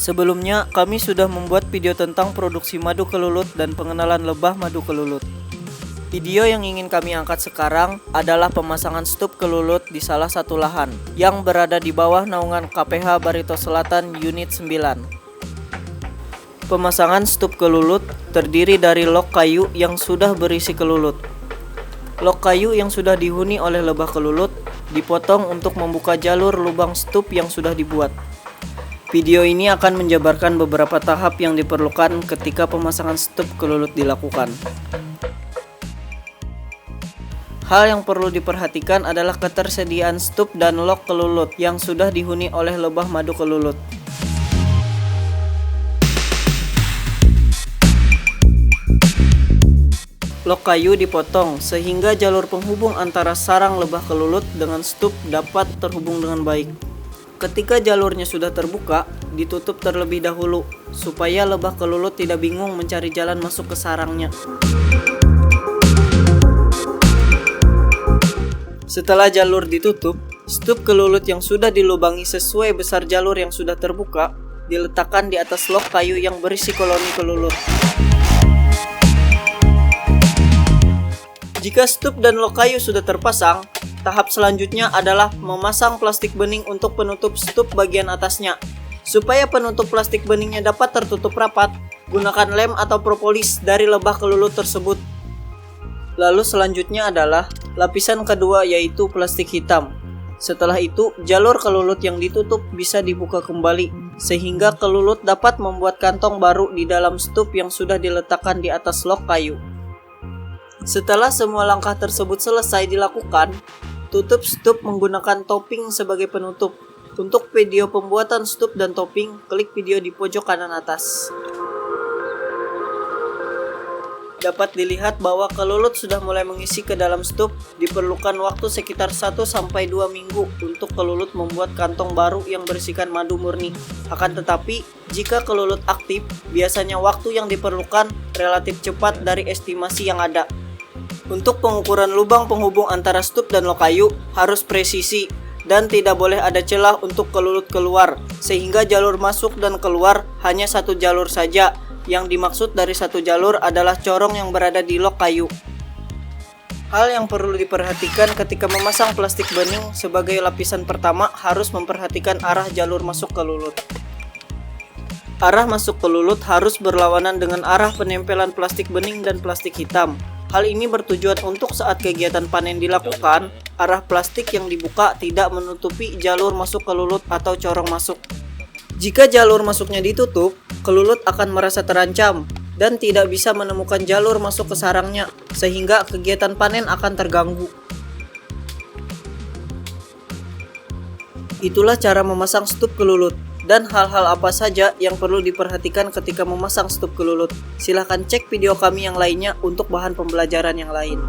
Sebelumnya, kami sudah membuat video tentang produksi madu kelulut dan pengenalan lebah madu kelulut. Video yang ingin kami angkat sekarang adalah pemasangan stup kelulut di salah satu lahan yang berada di bawah naungan KPH Barito Selatan Unit 9. Pemasangan stup kelulut terdiri dari log kayu yang sudah berisi kelulut. Log kayu yang sudah dihuni oleh lebah kelulut dipotong untuk membuka jalur lubang stup yang sudah dibuat. Video ini akan menjabarkan beberapa tahap yang diperlukan ketika pemasangan stup kelulut dilakukan. Hal yang perlu diperhatikan adalah ketersediaan stup dan log kelulut yang sudah dihuni oleh lebah madu kelulut. Log kayu dipotong sehingga jalur penghubung antara sarang lebah kelulut dengan stup dapat terhubung dengan baik. Ketika jalurnya sudah terbuka, ditutup terlebih dahulu supaya lebah kelulut tidak bingung mencari jalan masuk ke sarangnya. Setelah jalur ditutup, stup kelulut yang sudah dilubangi sesuai besar jalur yang sudah terbuka diletakkan di atas log kayu yang berisi koloni kelulut. Jika stup dan log kayu sudah terpasang, tahap selanjutnya adalah memasang plastik bening untuk penutup stup bagian atasnya. Supaya penutup plastik beningnya dapat tertutup rapat, gunakan lem atau propolis dari lebah kelulut tersebut. Lalu selanjutnya adalah lapisan kedua, yaitu plastik hitam. Setelah itu, jalur kelulut yang ditutup bisa dibuka kembali sehingga kelulut dapat membuat kantong baru di dalam stup yang sudah diletakkan di atas log kayu. Setelah semua langkah tersebut selesai dilakukan, tutup stup menggunakan topping sebagai penutup. Untuk video pembuatan stup dan topping, klik video di pojok kanan atas. Dapat dilihat bahwa kelulut sudah mulai mengisi ke dalam stup. Diperlukan waktu sekitar 1-2 minggu untuk kelulut membuat kantong baru yang berisikan madu murni. Akan tetapi, jika kelulut aktif, biasanya waktu yang diperlukan relatif cepat dari estimasi yang ada. Untuk pengukuran lubang penghubung antara stup dan log kayu harus presisi dan tidak boleh ada celah untuk kelulut keluar, sehingga jalur masuk dan keluar hanya satu jalur saja. Yang dimaksud dari satu jalur adalah corong yang berada di log kayu. Hal yang perlu diperhatikan ketika memasang plastik bening sebagai lapisan pertama harus memperhatikan arah jalur masuk kelulut. Arah masuk kelulut harus berlawanan dengan arah penempelan plastik bening dan plastik hitam. Hal ini bertujuan untuk saat kegiatan panen dilakukan, arah plastik yang dibuka tidak menutupi jalur masuk kelulut atau corong masuk. Jika jalur masuknya ditutup, kelulut akan merasa terancam dan tidak bisa menemukan jalur masuk ke sarangnya, sehingga kegiatan panen akan terganggu. Itulah cara memasang stup kelulut. Dan hal-hal apa saja yang perlu diperhatikan ketika memasang stup kelulut. Silahkan cek video kami yang lainnya untuk bahan pembelajaran yang lain.